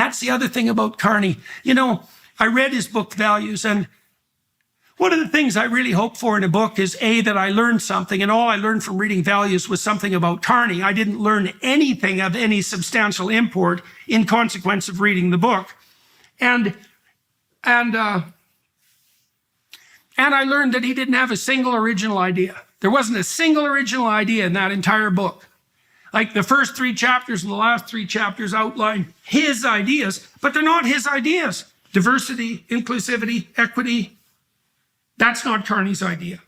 That's the other thing about Carney. You know, I read his book, Values, and one of the things I really hope for in a book is, A, that I learned something, and all I learned from reading Values was something about Carney. I didn't learn anything of any substantial import in consequence of reading the book. And I learned that he didn't have a single original idea. There wasn't a single original idea in that entire book. Like the first 3 chapters and the last 3 chapters outline his ideas, but they're not his ideas. Diversity, inclusivity, equity, that's not Carney's idea.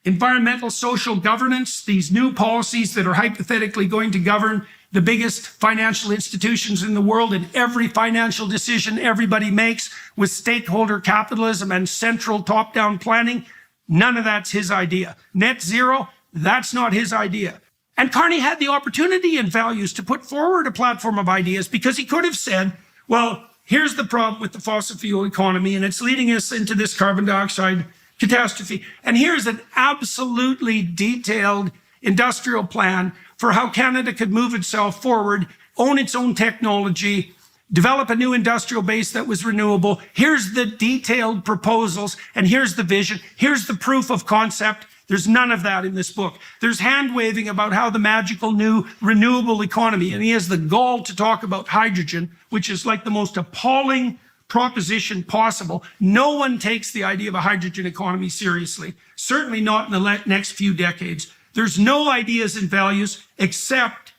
Environmental social governance, these new policies that are hypothetically going to govern the biggest financial institutions in the world, and every financial decision everybody makes with stakeholder capitalism and central top-down planning, none of that's his idea. Net zero, that's not his idea. And Carney had the opportunity in Values to put forward a platform of ideas, because he could have said, well, here's the problem with the fossil fuel economy, and it's leading us into this carbon dioxide catastrophe. And here's an absolutely detailed industrial plan for how Canada could move itself forward, own its own technology, develop a new industrial base that was renewable. Here's the detailed proposals, and here's the vision. Here's the proof of concept. There's none of that in this book. There's hand-waving about how the magical new renewable economy, and he has the gall to talk about hydrogen, which is like the most appalling proposition possible. No one takes the idea of a hydrogen economy seriously, certainly not in the next few decades. There's no ideas and values except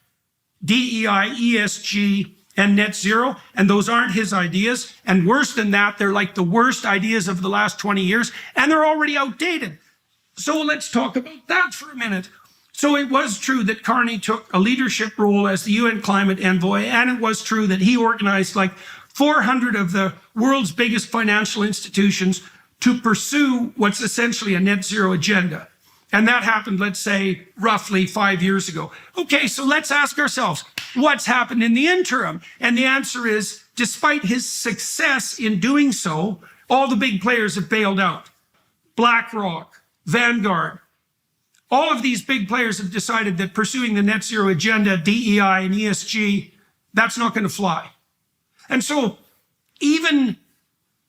DEI, ESG, and net zero, and those aren't his ideas. And worse than that, they're like the worst ideas of the last 20 years, and they're already outdated. So let's talk about that for a minute. So it was true that Carney took a leadership role as the UN climate envoy, and it was true that he organized like 400 of the world's biggest financial institutions to pursue what's essentially a net zero agenda. And that happened, let's say, roughly 5 years ago. Okay, so let's ask ourselves, what's happened in the interim? And the answer is, despite his success in doing so, all the big players have bailed out. BlackRock, Vanguard, all of these big players have decided that pursuing the net zero agenda, DEI and ESG, that's not going to fly. And so even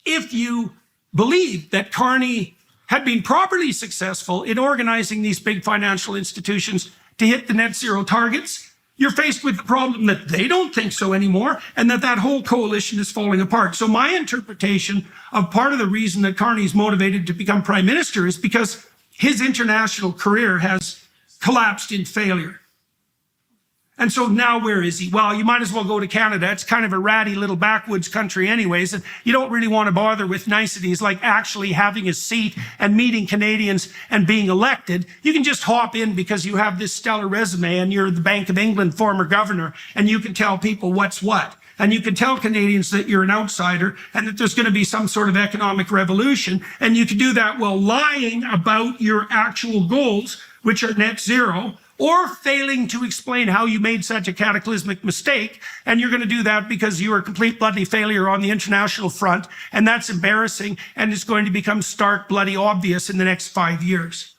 if you believe that Carney had been properly successful in organizing these big financial institutions to hit the net zero targets, you're faced with the problem that they don't think so anymore, and that whole coalition is falling apart. So my interpretation of part of the reason that Carney is motivated to become prime minister is because his international career has collapsed in failure. And so now where is he? Well, you might as well go to Canada. It's kind of a ratty little backwoods country anyways, and you don't really want to bother with niceties like actually having a seat and meeting Canadians and being elected. You can just hop in because you have this stellar resume and you're the Bank of England former governor, and you can tell people what's what. And you can tell Canadians that you're an outsider and that there's going to be some sort of economic revolution. And you can do that while lying about your actual goals, which are net zero, or failing to explain how you made such a cataclysmic mistake. And you're going to do that because you are a complete bloody failure on the international front. And that's embarrassing. And it's going to become stark, bloody obvious in the next 5 years.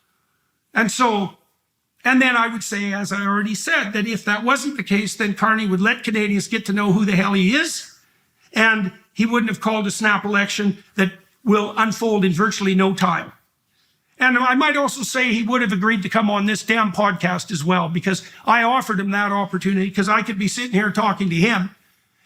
And then I would say, as I already said, that if that wasn't the case, then Carney would let Canadians get to know who the hell he is. And he wouldn't have called a snap election that will unfold in virtually no time. And I might also say he would have agreed to come on this damn podcast as well, because I offered him that opportunity because I could be sitting here talking to him.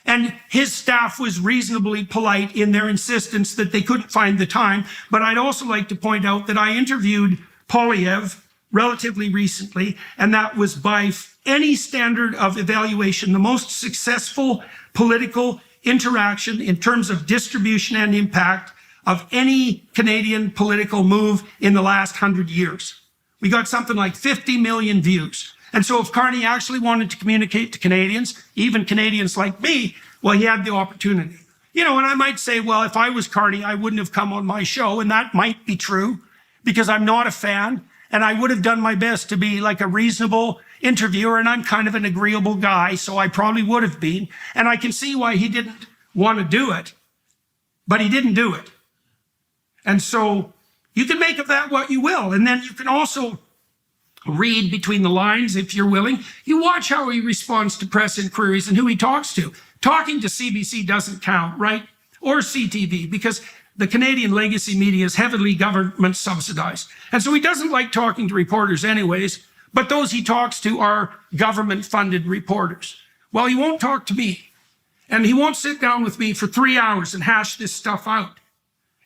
And his staff was reasonably polite in their insistence that they couldn't find the time. But I'd also like to point out that I interviewed Poilievre relatively recently, and that was by any standard of evaluation, the most successful political interaction in terms of distribution and impact of any Canadian political move in the last 100 years. We got something like 50 million views. And so if Carney actually wanted to communicate to Canadians, even Canadians like me, well, he had the opportunity. You know, and I might say, well, if I was Carney, I wouldn't have come on my show. And that might be true because I'm not a fan. And I would have done my best to be like a reasonable interviewer. And I'm kind of an agreeable guy, so I probably would have been. And I can see why he didn't want to do it, but he didn't do it. And so you can make of that what you will. And then you can also read between the lines if you're willing. You watch how he responds to press inquiries and who he talks to. Talking to CBC doesn't count, right? Or CTV, because the Canadian legacy media is heavily government subsidized. And so he doesn't like talking to reporters anyways, but those he talks to are government funded reporters. Well, he won't talk to me. And he won't sit down with me for 3 hours and hash this stuff out.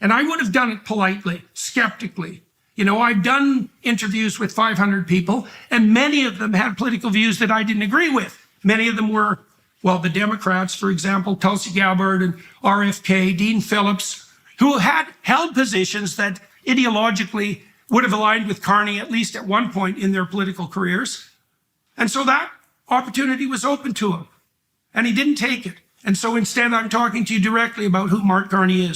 And I would have done it politely, skeptically. You know, I've done interviews with 500 people, and many of them had political views that I didn't agree with. Many of them were, well, the Democrats, for example, Tulsi Gabbard and RFK, Dean Phillips, who had held positions that ideologically would have aligned with Carney at least at one point in their political careers. And so that opportunity was open to him, and he didn't take it. And so instead, I'm talking to you directly about who Mark Carney is.